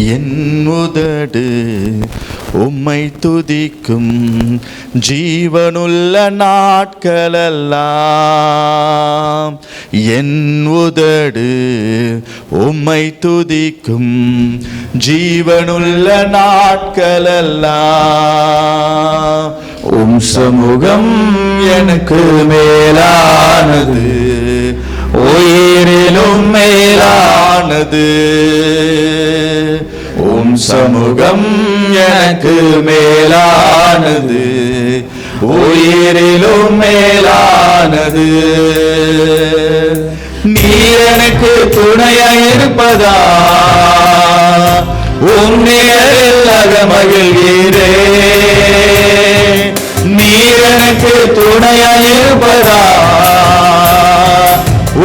என் உதடு உம்மை துதிக்கும் ஜீவனுள்ள நாட்களெல்லாம். என் உதடு உம்மை துதிக்கும் ஜீவனுள்ள நாட்களெல்லாம். உம் சமூகம் எனக்கு மேலானது, உயிரிலும் மேலானது. உம் சமூகம் எனக்கு மேலானது, உயிரிலும் மேலானது. நீர் எனக்கு துணையாயிருப்பதா, உம் நிழலில் அகமகிழ்கிறே. நீர் எனக்கு துணையாயிருப்பதா,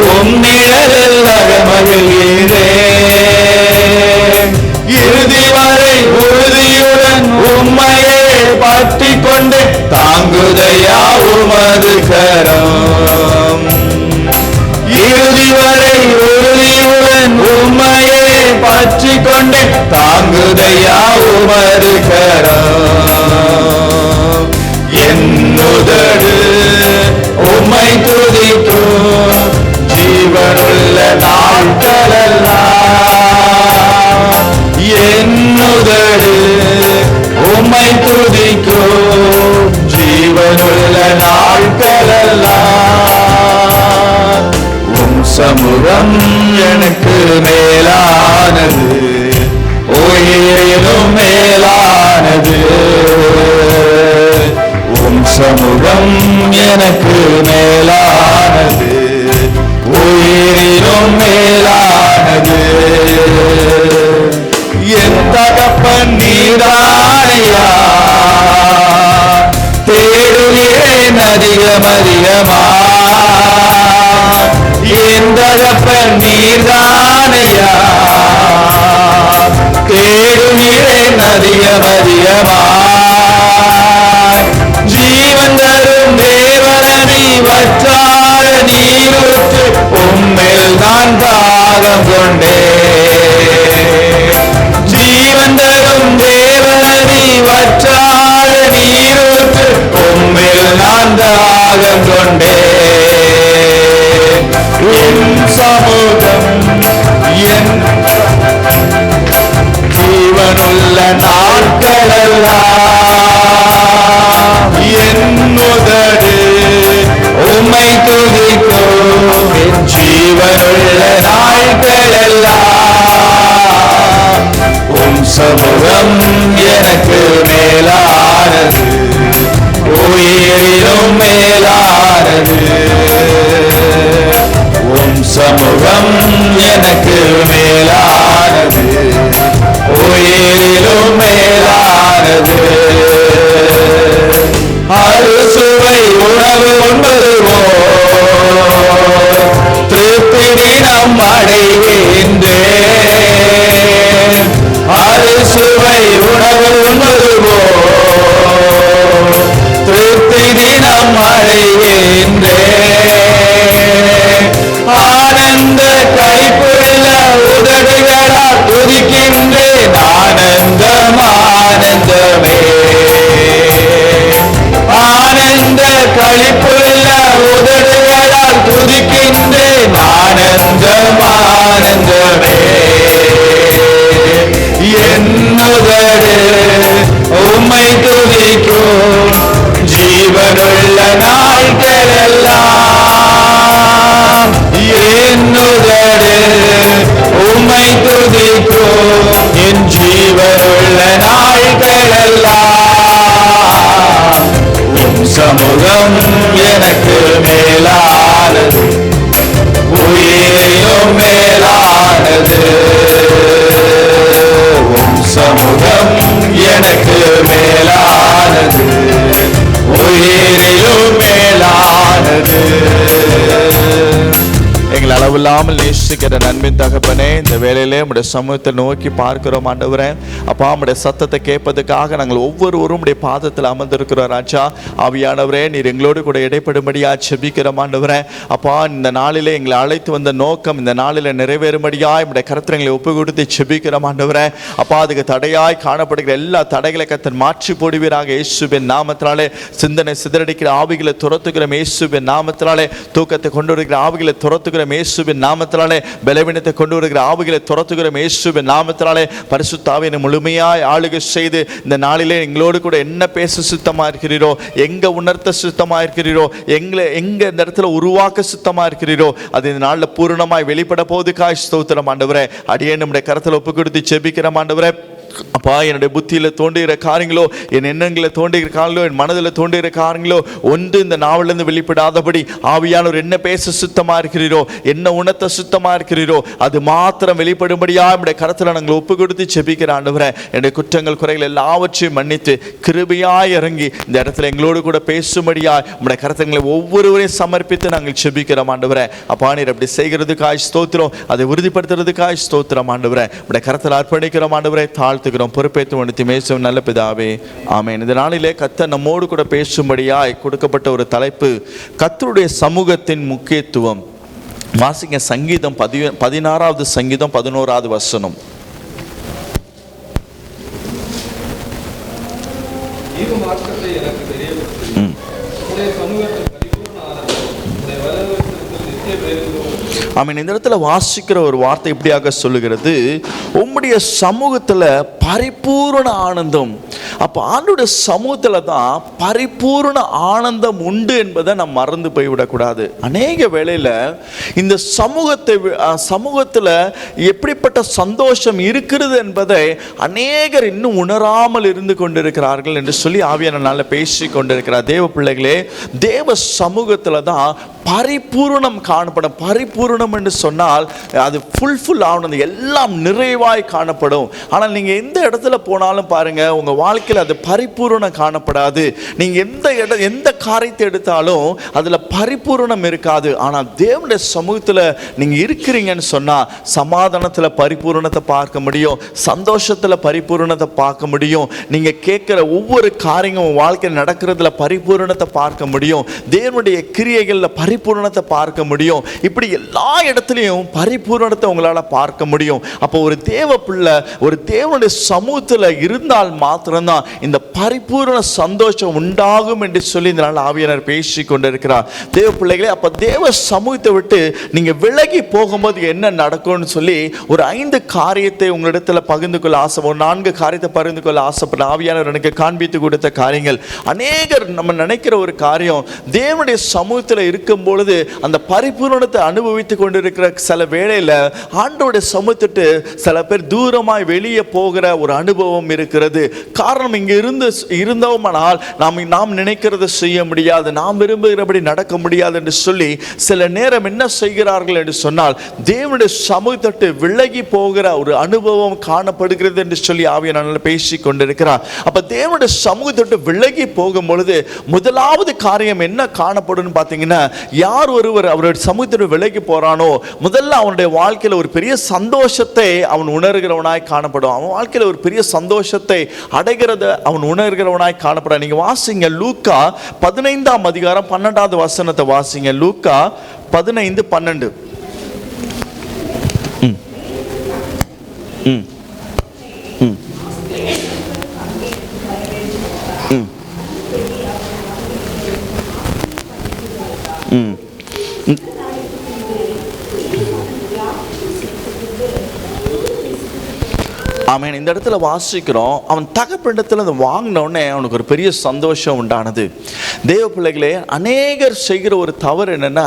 உம் நிழலில் அகமகிழ்கிறே. இறுதி வரை உறுதியுடன் உம்மையே பற்றி கொண்டு தாங்குதையா உமது கரம். இறுதி வரை உறுதியுடன் உம்மையே பற்றி கொண்டு தாங்குதையா உமது கரம். என் உதடு உம்மை துதிக்கும் ஜீவனுள்ள நாட்களெல்லாம். என் உதடு உம்மை துதிக்கும் ஜீவனுள்ள நாட்களெல்லாம். உம் சமூகம் எனக்கு மேலானது, உயிரிலும் மேலானது. உம் சமூகம் எனக்கு மேலானது, உயிரிலும் மேலானது. என் தகப்பன் நீராயா, தேடுகிறேன் அதிகம் அதிகமா. என் தகப்பன் நீர்தானையா, தேடுகிறேன் அதிகம் அதிகமா. ஜீவன் தரும் தேவனி வற்றாத நீரூற்று, உம்மில் நான் தாகம் கொண்டேன். ஜீவன் தரும் தேவனி வற்றாத நீரூற்று, உம்மில் நான் தாகம் கொண்டேன். என் சமூகம் என் ஜீவனுள்ள நாட்களெல்லாம். என் உதடு உம்மை துதிக்கும் என் ஜீவனுள்ள நாட்களெல்லாம். உம் சமூகம் எனக்கு மேலானது, உயிரிலும் மேலானது. உம் சமூகம் எனக்கு மேலானது, உயிரிலும் மேலானது. அறுசுவை உணவு உண்பதுவோர் திருப்தி தினம் அடைகின்றேன். அறுசுவை உணவு உண்பதுவோர் திருப்தி தினம் அடைகின்றேன். ஆனந்த கைப்புள்ள உதடுகளால் துதிக்கின்றேன், ஆனந்தம் ஆனந்தமே. ஆனந்த களிப்புள்ள உதடுகளால் துதிக்கின்றேன், ஆனந்தம் ஆனந்தமே. என் உதடு உம்மை துதிக்கும் ஜீவனுள்ள நாட்களெல்லாம். என் உதடு உம்மை துதிக்கும் என் ஜீவனுள்ள நாட்களெல்லாம். உம் சமூகம் எனக்கு மேலானது, உயிரிலும் மேலானது. உம் சமூகம் எனக்கு மேலானது, உயிரிலும் மேலானது. எங்களால் அளவில்லாமல் நேசிக்கிற நன்பின் தகப்பனே, இந்த வேளையிலே உம்முடைய சமூகத்தை நோக்கி பார்க்கிறோம் ஆண்டவரே. அப்பா, உம்முடைய சத்தத்தை கேட்பதற்காக நாங்கள் ஒவ்வொருவரும் உடைய பாதத்தில் அமர்ந்திருக்கிறோம் ராஜா. ஆவியானவரே, நீர் எங்களோடு கூட இடைப்படும்படியா செபிக்கிறோம் ஆண்டவரே. அப்பா, இந்த நாளிலே எங்களை அழைத்து வந்த நோக்கம் இந்த நாளிலே நிறைவேறும்படியா உம்முடைய கரத்திரங்களை ஒப்பு கொடுத்து செபிக்கிறோம் ஆண்டவரே. அப்பா, அதுக்கு தடையாய் காணப்படுகிற எல்லா தடைகளை கர்த்தர் மாற்றி போடுவீராக இயேசுவின் நாமத்தினாலே. சிந்தனை சிதறடிக்கிற ஆவிகளை துரத்துகிற இயேசுவின் நாமத்தினாலே. தூக்கத்தை கொண்டு வருகிற ஆவிகளை துரத்துகிற இயேசுவின் நாமத்தினாலே. பலவீனத்தை கொண்டு வருகிற ஆவிகளை துரத்துகிற இயேசுவின் நாமத்தினாலே. பரிசுத்த ஆவியை முழுமையாய் ஆளுகை செய்து இந்த நாளிலே எங்களோடு கூட என்ன பேச சுத்தமா இருக்கிறீரோ, எங்க உணர்த்த சுத்தமா இருக்கிறீரோ, எங்க இந்த இடத்துல உருவாக்க சுத்தமா இருக்கிறீரோ, அது இந்த நாளில் பூரணமாய் வெளிப்பட போதுக்காய் ஸ்தோத்திரம் ஆண்டவரே. அடியே நம்முடைய கரத்தில் ஒப்பு கொடுத்து செபிக்கிறோம் ஆண்டவரே. அப்பா, என்னுடைய புத்தியில் தோன்றுகிற காரியங்களோ, என் எண்ணங்களை தோன்றுகிற காரியங்களோ, என் மனதில் தோன்றுகிற காரியங்களோ ஒன்று இந்த நாவிலிருந்து வெளிப்படாதபடி ஆவியானவர் என்ன பேச சுத்தமா இருக்கிறீரோ, என்ன உணர்த்த சுத்தமா இருக்கிறீரோ, அது மாத்திரம் வெளிப்படும்படியா நம்முடைய கரத்தில் நாங்கள் ஒப்பு கொடுத்து செபிக்கிற ஆண்டவரே. என்னுடைய குற்றங்கள் குறைகள் எல்லாவற்றையும் மன்னித்து கிருபையாய் இறங்கி இந்த இடத்துல எங்களோடு கூட பேசும்படியா நம்முடைய கரத்தங்களை ஒவ்வொருவரையும் சமர்ப்பித்து நாங்கள் செபிக்கிறோம் ஆண்டவரே. அப்பா, நீர் அப்படி செய்கிறதுக்காய் ஸ்தோத்திரம், அதை உறுதிப்படுத்துறதுக்காய் ஸ்தோத்திரம் ஆண்டவரே. நம்முடைய கரத்தில் அர்ப்பணிக்கிறோம் ஆண்டவரே. பொறுப்பேற்று உணர்த்தி மேசும் நல்ல பிதாவே, ஆமென். இந்த நாளிலே கர்த்தர் நம்மோடு கூட பேசும்படியாய் கொடுக்கப்பட்ட ஒரு தலைப்பு, கர்த்தருடைய சமூகத்தின் முக்கியத்துவம். வாசிங்க சங்கீதம் 16வது சங்கீதம் 11வது வசனம். ஆமென். இந்த இடத்துல வாசிக்கிற ஒரு வார்த்தை இப்படியாக சொல்லுகிறது, உம்முடைய சமூகத்தில் பரிபூரண ஆனந்தம். அப்போ ஆண்டோடைய சமூகத்தில் தான் பரிபூரண ஆனந்தம் உண்டு என்பதை நம்ம மறந்து போய்விடக்கூடாது. அநேக வேளையில் இந்த சமூகத்தில் எப்படிப்பட்ட சந்தோஷம் இருக்கிறது என்பதை அநேகர் இன்னும் உணராமல் இருந்து கொண்டிருக்கிறார்கள் என்று சொல்லி ஆவியானவரால் பேசி கொண்டிருக்கிறார். தேவ பிள்ளைகளே, தேவ சமூகத்தில் தான் பரிபூரணம் காணப்படும். பரிபூரணம் என்று சொன்னால் அது ஃபுல் ஆனது, எல்லாம் நிறைவாய் காணப்படும். ஆனால் நீங்கள் எந்த இடத்துல போனாலும் பாருங்க, உங்கள் வாழ்க்கையில் அது பரிபூரணம் காணப்படாது. நீங்கள் எந்த காரியத்தை எடுத்தாலும் அதில் பரிபூரணம் இருக்காது. ஆனால் தேவனுடைய சமூகத்தில் நீங்கள் இருக்கிறீங்கன்னு சொன்னால் சமாதானத்தில் பரிபூரணத்தை பார்க்க முடியும், சந்தோஷத்தில் பரிபூரணத்தை பார்க்க முடியும். நீங்கள் கேட்குற ஒவ்வொரு காரியமும் வாழ்க்கையில் நடக்கிறதுல பரிபூரணத்தை பார்க்க முடியும். தேவனுடைய கிரியைகளில் பரிபூரணத்தை பார்க்க முடியும். இப்படி எல்லா இடத்துலையும் பரிபூரணத்தை உங்களால் பார்க்க முடியும். அப்போ ஒரு தேவ பிள்ளை ஒரு தேவனுடைய சமூகத்தில் இருந்தால் மாத்திரம்தான் இந்த பரிபூரண சந்தோஷம் உண்டாகும் என்று சொல்லி இந்த நாள் ஆவியானவர் பேசி கொண்டிருக்கிறார். தேவ பிள்ளைகளே, அப்போ தேவ சமூகத்தை விட்டு நீங்கள் விலகி போகும்போது என்ன நடக்கும்னு சொல்லி ஒரு 5 காரியத்தை உங்களிடத்தில் பகிர்ந்து கொள்ள ஆசை, ஒரு 4 காரியத்தை பகிர்ந்து கொள்ள ஆசைப்பட்ட ஆவியானவர் எனக்கு காண்பித்து கொடுத்த காரியங்கள். அநேகர் நம்ம நினைக்கிற ஒரு காரியம், தேவனுடைய சமூகத்தில் இருக்கும் பொழுது அந்த பரிபூரணத்தை அனுபவித்து கொண்டிருக்கிற சில வேளையில் ஆண்டவருடைய சமூகத்திட்டு சில பேர் தூரமாய் வெளியே போகிற ஒரு அனுபவம் இருக்கிறது. காரணம், இங்கே இருந்தோமானால் நாம் நினைக்கிறத செய்ய முடியாது, நாம் விரும்புகிறபடி நடக்க முடியாது என்று சொல்லி சில நேரம் என்ன செய்கிறார்கள் என்று சொன்னால் தேவனுடைய சமூகத்திட்டு விலகி போகிற ஒரு அனுபவம் காணப்படுகிறது என்று சொல்லி ஆவியானவர் பேசி கொண்டிருக்கிறார். அப்ப தேவனுடைய சமூகத்திட்டு விலகி போகும் பொழுது முதலாவது காரியம் என்ன காணப்படும் பார்த்தீங்கன்னா, யார் ஒருவர் அவருடைய சமூகத்திற்கு விலகி போறானோ முதல்ல அவனுடைய வாழ்க்கையில் ஒரு பெரிய சந்தோஷத்தை அவன் உணர்கிறவனாய் காணப்படும். அவன் வாழ்க்கையில் ஒரு பெரிய சந்தோஷத்தை அடைகிறத அவன் உணர்கிறவனாய் காணப்பட. நீங்க வாசிங்க லூக்கா 15ஆம் அதிகாரம் 12வது வசனத்தை வாசிங்க. லூக்கா 15:12. ஆமென். இந்த இடத்துல வாசிக்கிறோம், அவன் தகப்பனிடத்தில் அதை வாங்கினோடனே அவனுக்கு ஒரு பெரிய சந்தோஷம் உண்டானது. தேவ பிள்ளைகளே, அநேகர் செய்கிற ஒரு தவறு என்னன்னா,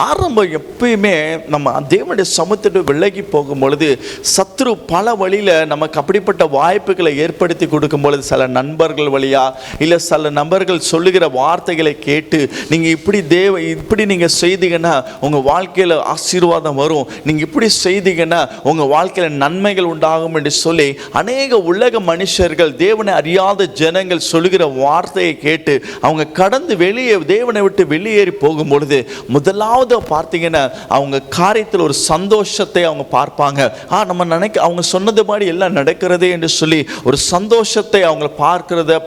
ஆரம்பம் எப்பயுமே நம்ம தேவனுடைய சமூகத்திற்கு விலகி போகும் பொழுது சத்ரு பல வழியில் நமக்கு அப்படிப்பட்ட வாய்ப்புகளை ஏற்படுத்தி கொடுக்கும் பொழுது, சில நண்பர்கள் வழியா இல்லை சில நபர்கள் சொல்லுகிற வார்த்தைகளை கேட்டு நீங்கள் இப்படி நீங்கள் செய்தீங்கன்னா உங்கள் வாழ்க்கையில் ஆசீர்வாதம் வரும், நீங்கள் இப்படி செய்தீங்கன்னா உங்கள் வாழ்க்கையில் நன்மைகள் உண்டாகும் என்று சொல்லி அநேக உலக மனுஷர்கள், தேவனை அறியாத ஜனங்கள் சொல்லுகிற வார்த்தையை கேட்டு அவங்க கடந்து வெளியே தேவனை விட்டு வெளியேறி போகும் பொழுது முதலாவது பார்த்தீங்கன்னா அவங்க காரியத்தில் ஒரு சந்தோஷத்தை அவங்க பார்ப்பாங்க. நம்ம அவங்க சொன்னது மாதிரி எல்லாம் நடக்கிறதே என்று சொல்லி ஒரு சந்தோஷத்தை அவங்க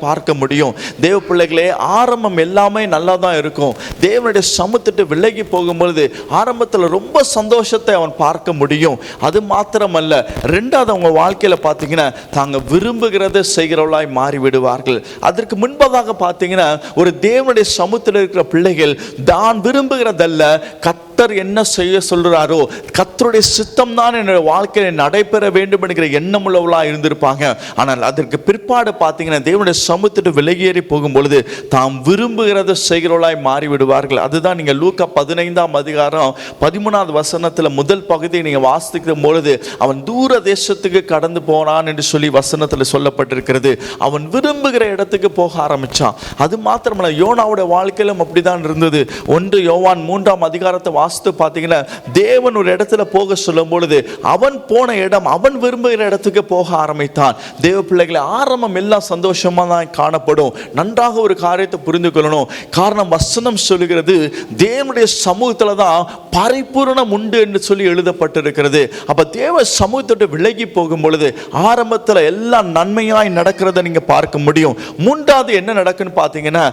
பார்க்க முடியும். தேவ பிள்ளைகளே, ஆரம்பம் எல்லாமே நல்லா தான் இருக்கும். தேவனுடைய சமூகத்தை விலகி போகும்பொழுது ஆரம்பத்தில் ரொம்ப சந்தோஷத்தை அவன் பார்க்க முடியும். அது மாத்திரமல்ல, ரெண்டாவது அவங்க வாழ்க்கையில பார்த்தீங்கன்னா தாங்க விரும்புகிறத செய்கிறவளாய் மாறிவிடுவார்கள். அதற்கு முன்பதாக பார்த்தீங்கன்னா ஒரு தேவனுடைய சமூகத்தில் இருக்கிற பிள்ளைகள் தான் விரும்புகிறதல்ல, கர்த்தர் என்ன செய்ய சொல்றாரோ, கர்த்தருடைய சித்தம் தான் என்னுடைய வாழ்க்கையில் நடைபெற வேண்டும் என்கிற எண்ணம் உள்ளவளாக இருந்திருப்பாங்க. ஆனால் அதற்கு பிற்பாடு பார்த்தீங்கன்னா தேவனுடைய சமூகத்திட்டு விலகியேறி போகும் பொழுது தாம் விரும்புகிறத செய்கிறவளாய் மாறிவிடுவார்கள். அதுதான் நீங்க லூக்கா 15ஆம் அதிகாரம் 13வது வசனத்தில் முதல் பகுதியை நீங்க வாசிக்கிற பொழுது அவன் தூர தேசத்துக்கு கடந்து போனான் என்று சொல்லி வசனத்தில் சொல்லப்பட்டிருக்கிறது. அவன் விரும்புகிற இடத்துக்கு போக ஆரம்பிச்சான். அது மாத்திரமல்ல, யோனாவுடைய வாழ்க்கையிலும் அப்படிதான் இருந்தது. 1 யோவான் 3ஆம் அதிகாரத்தை வாசித்து பார்த்தீங்கன்னா தேவன் ஒரு இடத்துல போக சொல்லும் பொழுது அவன் போன இடம், அவன் விரும்புகிற இடத்துக்கு போக ஆரம்பித்தான். தேவ பிள்ளைகளை, ஆரம்பம் எல்லாம் சந்தோஷமா தான் காணப்படும். நன்றாக ஒரு காரியத்தை புரிந்து கொள்ளணும். காரணம் வசனம் சொல்லுகிறது, தேவனுடைய சமூகத்துல தான் பரிபூரணம் உண்டு என்று சொல்லி எழுதப்பட்டிருக்கிறது. அப்ப தேவ சமூகத்தோடு விலகி போகும் பொழுது ஆரம்பத்தில் எல்லாம் நன்மையாய் நடக்கிறத நீங்க பார்க்க முடியும். மூன்றாவது என்ன நடக்குன்னு பார்த்தீங்கன்னா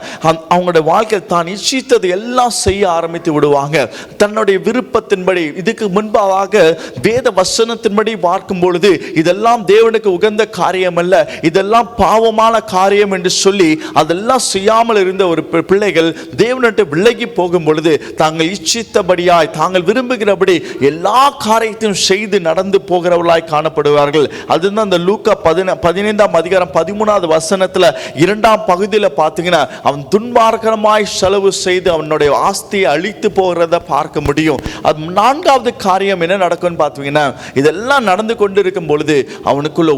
அவங்களுடைய வாழ்க்கை தான் இச்சித்தது எல்லாம் செய்ய ஆரம்பித்து விடுவாங்க. தன்னுடைய விருப்பத்தின்படி, இதுக்கு முன்பாக வேத வசனத்தின்படி பார்க்கும் பொழுது இதெல்லாம் தேவனுக்கு உகந்த காரியம் அல்ல, இதெல்லாம் பாவமான காரியம் என்று சொல்லி அதெல்லாம் செய்யாமல் இருந்த ஒரு பிள்ளைகள் தேவனுக்கு விலகி போகும் பொழுது தாங்கள் இச்சித்தபடியாய், தாங்கள் விரும்புகிறபடி எல்லா காரியத்தையும் செய்து நடந்து போகிறவர்களாய் காணப்படுவார்கள். அதுதான் அந்த லூக்கா 15ஆம் அதிகாரம் 13வது வசனத்துல 2ஆம் பகுதியில் பார்த்தீங்கன்னா அவன் துன்மார்க்கமாய் செலவு செய்து அவனுடைய ஆஸ்தியை அழித்து போகிறத பார்க்க முடியும். அது 4வது காரியம் என்ன நடக்கும்னு பார்த்தீங்கன்னா, இதெல்லாம் நடந்து கொண்டிருக்கும் பொழுது அவனுக்குள்ள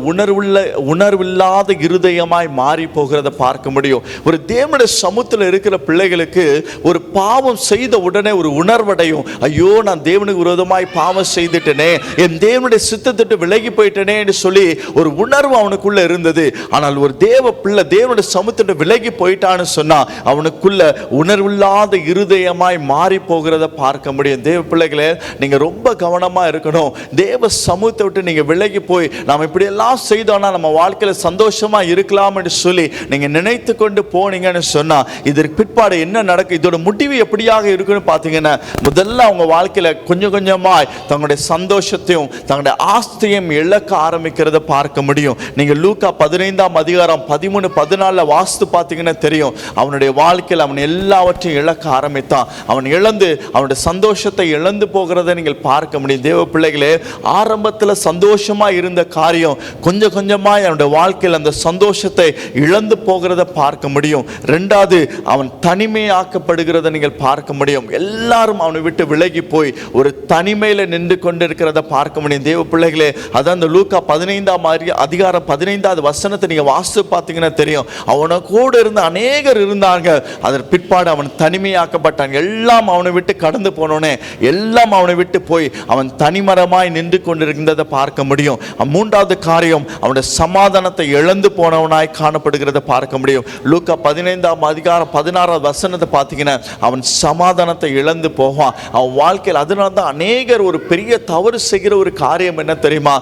உணர்வில்லாத இருதயமாய் மாறி போகிறத பார்க்க முடியும். ஒரு தேவனுடைய சமூகத்தில் இருக்கிற பிள்ளைகளுக்கு ஒரு பாவம் செய்த உடனே ஒரு உணர்வடையும். ஐயோ, நான் தேவனுக்கு விரோதமாய் பாவம் செய்துட்டேனே, என் தேவனுடைய சித்தத்திட்டு விலகி போயிட்டேனே என்று சொல்லி ஒரு உணர்வு அவனுக்குள்ள இருந்தது. ஆனால் ஒரு தேவ பிள்ளை தேவனுடைய சமூகத்திட்டு விலகி போயிட்டான்னு சொன்னா அவனுக்குள்ள உணர்வில்லாத இருதயமாய் மாறி போகிறத பார்க்க முடியும். தேவ பிள்ளைகளே, நீங்க ரொம்ப கவனமா இருக்கணும். தேவ சமூகத்தை விட்டு நீங்க விலகி போய் நாம் இப்படி எல்லாம் செய்தோம்னா நம்ம வாழ்க்கையில சந்தோஷமா இருக்கலாம் என்று சொல்லி நீங்க நினைத்து கொண்டு போனீங்கன்னு சொன்னா இதற்கு பிற்பாடு என்ன நடக்கும், இதோட முடிவு எப்படியாக இருக்குன்னு பார்த்தீங்கன்னா, முதல்ல அவங்க வாழ்க்கையில கொஞ்சம் கொஞ்சமாய் தங்களுடைய சந்தோஷத்தையும் தங்களுடைய ஆஸ்தியையும் இழக்க ஆரம்பிக்கிறத பார்க்க முடியும். நீங்க லூக்கா 15ஆம் அதிகாரம் 13-14 வாசித்து பார்த்தீங்கன்னா தெரியும். அவனுடைய வாழ்க்கையில் அவன் எல்லாவற்றையும் இழக்க ஆரம்பித்தான். அவன் இழந்து அவனுடைய சந்தோஷத்தை இழந்து போகிறத நீங்கள் பார்க்க முடியும். தேவ பிள்ளைகளே, ஆரம்பத்தில் சந்தோஷமா இருந்த காரியம் கொஞ்சம் கொஞ்சமாய் அவனுடைய வாழ்க்கையில் அந்த சந்தோஷத்தை இழந்து போகிறத பார்க்க முடியும். ரெண்டாவது, அவன் தனிமையாக்கப்படுகிறத நீங்கள் பார்க்க முடியும். எல்லாரும் அவனை விட்டு விலகி போய் ஒரு தனிமையில நின்று கொண்டிருக்கிறத பார்க்க முடியும். தேவ பிள்ளைகளே, அதான் இந்த லூக்கா 15ஆம் அதிகாரம் 15வது வசனத்தை நீங்க வாசித்து பார்த்தீங்கன்னா தெரியும். அவனை கூட இருந்த அநேகர் இருந்தாங்க. அதன் பிற்பாடு அவன் தனிமையாக்கப்பட்டான். எல்லாம் அவனை விட்டு கடந்து போனோனே எல்லாம் அவனை விட்டு போய் அவன் தனிமரமாய் நின்று கொண்டிருக்கிறத பார்க்க முடியும். மூன்றாவது காரியம், அவனுடைய சமாதானத்தை இழந்து போனவனாய் காணப்படுகிறத பார்க்க முடியும். லூக்கா 15ஆம் அதிகாரம் 16வது வசனத்தை பார்த்தீங்கன்னா அவன் சமாதானத்தை இழந்து போவான் அவன் வாழ்க்கையில். அதனால தான் அநேகர் ஒரு பெரிய தவறு செய்கிற ஒரு காரியம் என்ன தெரியுமா,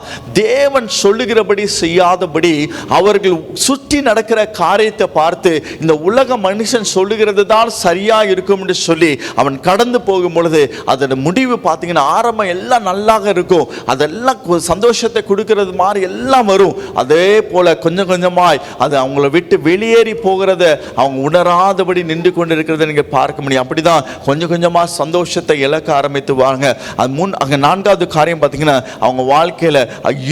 தேவன் சொல்லுகிறபடி செய்யாதபடி அவர்கள் சுற்றி நடக்கிற காரியத்தை பார்த்து இந்த உலக மனுஷன் சொல்லுகிறது தான் சரியா இருக்கும் என்று சொல்லி அவன் கடந்து போகும் பொழுது அதோட முடிவு பார்த்தீங்கன்னா ஆரம்பம் எல்லாம் நல்லாக இருக்கும், அதெல்லாம் சந்தோஷத்தை கொடுக்கிறது மாதிரி எல்லாம் வரும். அதே போல கொஞ்சம் கொஞ்சமாய் அது அவங்கள விட்டு வெளியேறி போகிறத அவங்க உணராதபடி நின்று கொண்டு இருக்கிறத நீங்க பார்க்க முடியும். அப்படிதான் கொஞ்சம் கொஞ்சமா சந்தோஷத்தை இழக்க ஆரம்பித்துவாங்க. அங்க 4வது காரியம் பார்த்தீங்கன்னா அவங்க வாழ்க்கையில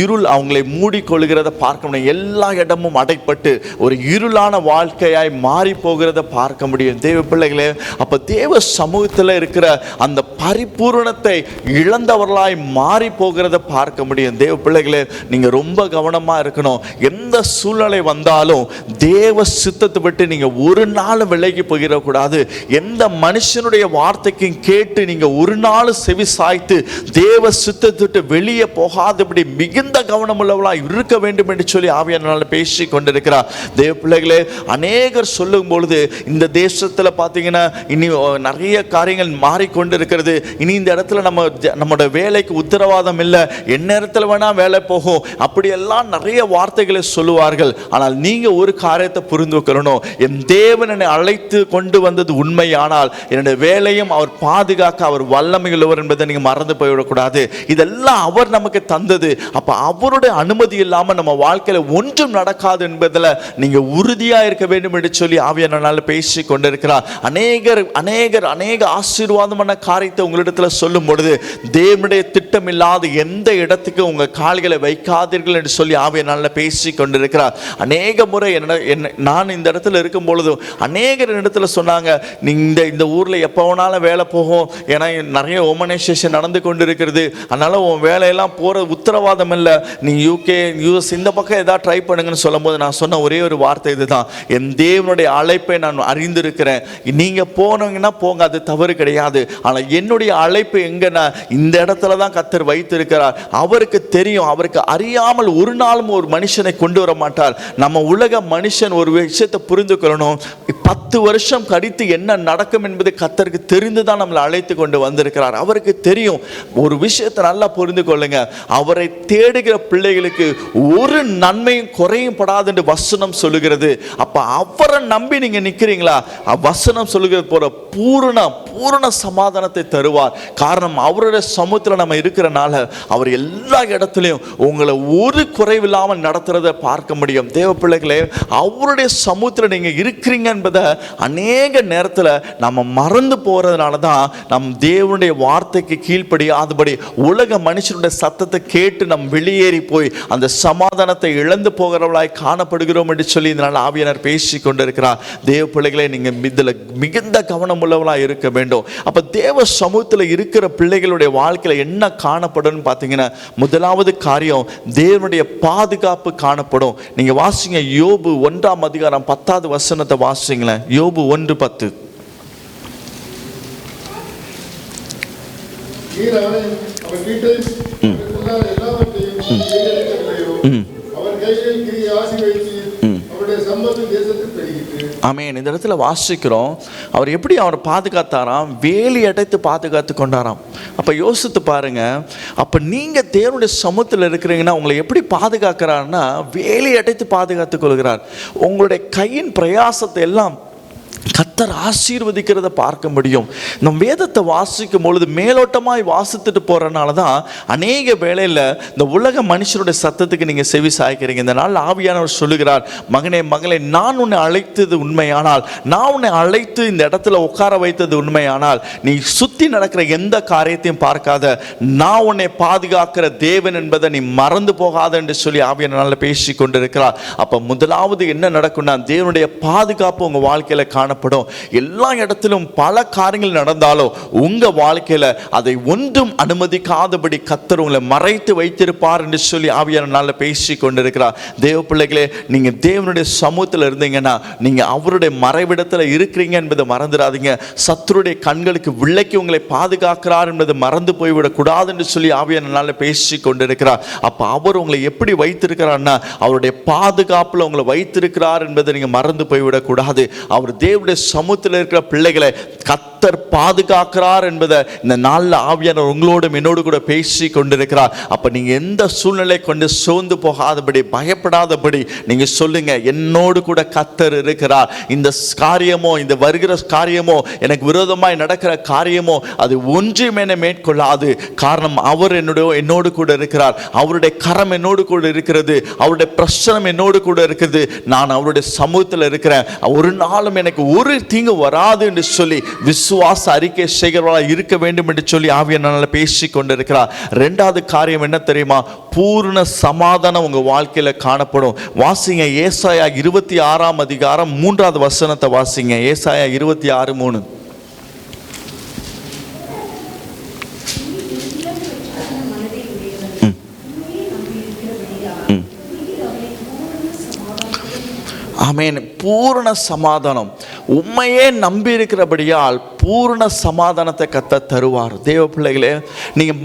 இருள் அவங்களை மூடிக்கொள்கிறத பார்க்க முடியும். எல்லா இடமும் அடைப்பட்டு ஒரு இருளான வாழ்க்கையாய் மாறி போகிறத பார்க்க முடியும். தேவ பிள்ளைகளே, அப்ப தேவ சமூகத்தில் இருக்கிற அந்த பரிபூரணத்தை இழந்தவர்களாய் மாறி போகிறத பார்க்க முடியும். தேவ பிள்ளைகளே, நீங்க ரொம்ப கவனமா இருக்கணும். எந்த சூழ்நிலை வந்தாலும் தேவ சித்தத்தை விட்டு நீங்க ஒரு நாள் விலகி போயிடக்கூடாது. எந்த மனுஷனுடைய வார்த்தைக்கும் கேட்டு நீங்க ஒரு நாள் செவி சாய்த்து தேவ சித்தத்தை விட்டு வெளியே போகாதபடி மிகுந்த கவனம் உள்ளவர்களாய் இருக்க வேண்டும் என்று சொல்லி ஆவியானவரால் பேசி கொண்டிருக்கிறார். தேவ பிள்ளைகளே, அநேகர் சொல்லும் பொழுது இந்த தேசத்துல பாத்தீங்கன்னா இனி நிறைய காரியங்கள் மாறிக்கொண்டிருக்கிறது. இனி இந்த இடத்துல நம்மளோட வேலைக்கு உத்தரவாதம் இல்லை, எந்நேரத்தில் வேணா வேலை போகும், அப்படியெல்லாம் நிறைய வார்த்தைகளை சொல்லுவார்கள். ஆனால் நீங்க ஒரு காரியத்தை புரிந்து கொள்ளணும். என் தேவன் என்னை அழைத்து கொண்டு வந்தது உண்மையானால் என்னுடைய வேலையும் அவர் பாதுகாக்க அவர் வல்லமை உள்ளவர் என்பதை நீங்க மறந்து போய்விடக்கூடாது. இதெல்லாம் அவர் நமக்கு தந்தது. அப்ப அவருடைய அனுமதி இல்லாம நம்ம வாழ்க்கையில ஒன்றும் நடக்காது என்பதில் நீங்க உறுதியா இருக்க வேண்டும் என்று சொல்லி ஆவியானவரால் பேசி கொண்டிருக்கிறார். அநேக ஆசீர்வாதமான காரியத்தை உங்களிடத்துல சொல்லும் பொழுது தேவனுடைய திட்டம் இல்லாத எந்த இடத்துக்கு உங்க கால்களை வைக்காதீர்கள் என்று சொல்லி ஆவியானவரால் பேசி கொண்டிருக்கிறார். அநேக முறை நான் இந்த இடத்துல இருக்கும் பொழுது அநேகர் இடத்துல சொன்னாங்க, நீங்க இந்த ஊர்ல எப்ப வேணாலும் வேலை போகும், ஏன்னா நிறைய ஓமனைசேஷன் நடந்து கொண்டிருக்கிறது, அதனால உன் வேலையெல்லாம் போற உத்தரவாதம் இல்லை, நீ யூகே யூஎஸ் இந்த பக்கம் ஏதாவது ட்ரை பண்ணுங்கன்னு சொல்லும் போது நான் சொன்ன ஒரே ஒரு வார்த்தை இதுதான், என் தேவனுடைய அழைப்பை நான் அறிந்திருக்கிறேன், நீங்க போனீங்கன்னா போங்க, அது தவறு கிடையாது. ஆனா என்னுடைய அழைப்பு எங்கன்னா இந்த இடத்துல தான் கர்த்தர் வைத்திருக்கிறார். அவருக்கு தெரியும். அவருக்கு அறியாமல் ஒரு நாளும் ஒரு மனுஷனை கொண்டு வர மாட்டார். நம்ம உலக மனுஷன் ஒரு விஷயத்தை புரிந்து கொள்ளணும். 10 வருஷம் கழித்து என்ன நடக்கும் என்பது கர்த்தருக்கு தெரிந்துதான் நம்மளை அழைத்து கொண்டு வந்திருக்கிறார். அவருக்கு தெரியும். ஒரு விஷயத்தை நல்லா புரிந்து கொள்ளுங்க, அவரை தேடுகிற பிள்ளைகளுக்கு ஒரு நன்மையும் குறையும் படாது என்று வசனம் சொல்லுகிறது. அப்ப அவரை நம்பி நீங்க நிக்கிறீங்களா, வசனம் சொல்லுகிறது போல பூரண சமாதானத்தை தருவார். காரணம் அவருடைய சமூகத்தில் நம்ம இருக்கிறனால அவர் எல்லா இடத்துலையும் உங்களை ஒரு குறைவில்லாமல் நடத்துறதை பார்க்க முடியும். தேவ பிள்ளைகளே, அவருடைய சமூகத்தில் நீங்க இருக்கிறீங்க என்பதை அநேக நேரத்தில் நம்ம மறந்து போறதுனால தான் நம் தேவனுடைய வார்த்தைக்கு கீழ்ப்படியாதபடி உலக மனுஷனுடைய சத்தத்தை கேட்டு நம் வெளியேறி போய் அந்த சமாதானத்தை இழந்து போகிறவர்களாய் காணப்படுகிறோம் என்று சொல்லி இதனால் ஆவியானவர் பேசி கொண்டிருக்கிறார். தேவ பிள்ளைகளே, நீங்க இதில் மிகுந்த கவனம் உள்ளவர்களாக இருக்க வேண்டும். அப்ப தேவ சமூகத்தில் இருக்கிற பிள்ளைகளுடைய வாழ்க்கையில என்ன காணப்படும் பார்த்தீங்கன்னா, முதலாவது காரியம் தேவனுடைய பாதுகாப்பு காணப்படும். நீங்க வாசிங்க, யோபு 1ஆம் அதிகாரம் 10வது வசனத்தை வாசிங்களேன். யோபு 1:10. ஆமென். இந்த இடத்துல வாசிக்கிறோம், அவர் எப்படி அவரை பாதுகாத்தாராம், வேலி அடைத்து பாதுகாத்து கொண்டாராம். அப்ப யோசித்து பாருங்க, அப்ப நீங்க தேவனுடைய சமூகத்தில் இருக்கிறீங்கன்னா உங்களை எப்படி பாதுகாக்கிறார்னா வேலி அடைத்து பாதுகாத்துக் கொள்கிறார். உங்களுடைய கையின் பிரயாசத்தை எல்லாம் கர்த்தர் ஆசீர்வதிக்கிறத பார்க்க முடியும். நம் வேதத்தை வாசிக்கும் பொழுது மேலோட்டமாய் வாசித்துட்டு போறதுனால தான் அநேக வேளையில் இந்த உலக மனுஷருடைய சத்தத்துக்கு நீங்க செவி சாய்க்கிறீங்க. இந்த நாள் ஆவியானவர் சொல்லுகிறார், மகனே மகளே, நான் உன்னை அழைத்தது உண்மையானால், நான் உன்னை அழைத்து இந்த இடத்துல உட்கார வைத்தது உண்மையானால், நீ சுத்தி நடக்கிற எந்த காரியத்தையும் பார்க்காத, நான் உன்னை பாதுகாக்கிற தேவன் என்பதை நீ மறந்து போகாத என்று சொல்லி ஆவியானவர் பேசி கொண்டிருக்கிறார். அப்ப முதலாவது என்ன நடக்கும்னா, தேவனுடைய பாதுகாப்பு உங்க வாழ்க்கையில காணப்படும். எல்லா இடத்திலும் பல காரியங்கள் நடந்தாலும் உங்க வாழ்க்கையில அதை ஒன்றும் அனுமதிக்காதபடி கர்த்தர் உங்களை மறைத்து வைத்திருப்பார் என்று சொல்லி ஆவியானவரால் பேசி கொண்டிருக்கிறார். தேவ பிள்ளைகளே, நீங்க தேவனுடைய சமூகத்தில் இருந்தீங்கன்னா நீங்க அவருடைய மறைவிடத்தில் இருக்கிறீங்க என்பதை மறந்துடாதீங்க. சத்துருடைய கண்களுக்கு விலக்கி உங்களை பாதுகாக்கிறார் என்பதை மறந்து போய்விடக் கூடாது என்று சொல்லி ஆவியானவரால் பேசி கொண்டிருக்கிறார். அப்ப அவர் உங்களை எப்படி வைத்திருக்கிறார்னா அவருடைய பாதுகாப்புல உங்களை வைத்திருக்கிறார் என்பதை நீங்க மறந்து போய்விடக் கூடாது. அவர் தேவனுடைய சமூகத்தில் இருக்கிற பிள்ளைகளை கர்த்தர் பாதுகாக்கிறார் என்பதை இந்த நாளில் ஆவியானவர் உங்களோடும் என்னோடு கூட பேசி கொண்டிருக்கிறார். அப்ப நீங்க எந்த சூழ்நிலை கொண்டு சோர்ந்து போகாதபடி, பயப்படாதபடி நீங்க சொல்லுங்க, என்னோடு கூட கர்த்தர் இருக்கிறார். இந்த காரியமோ, இந்த வருகிற காரியமோ, எனக்கு விரோதமாய் நடக்கிற காரியமோ, அது ஒன்றுமே என்னை மேற்கொள்ளாது. காரணம் அவர் என்னோடு கூட இருக்கிறார். அவருடைய கரம் என்னோடு கூட இருக்கிறது. அவருடைய பிரசனம் என்னோடு கூட இருக்கிறது. நான் அவருடைய சமூகத்தில் இருக்கிறேன். ஒரு நாளும் எனக்கு ஒரு தீங்கு வராது என்று சொல்லி விசுவாச அறிக்கை செய்கிறவர்களாக இருக்க வேண்டும் என்று சொல்லி ஆவியானவரால் பேசி கொண்டிருக்கிறார். இரண்டாவது காரியம் என்ன தெரியுமா? பூர்ண சமாதானம் உங்க வாழ்க்கையில காணப்படும். வாசிங்க, ஏசாயா 26ஆம் அதிகாரம் 3வது வசனத்தை வாசிங்க. ஏசாயா 26:3. ஆமென். பூரண சமாதானம். உண்மையே நம்பி இருக்கிறபடியால் பூரண சமாதானத்தை கர்த்தர் தருவார். தேவ பிள்ளைகளே, நீங்கள்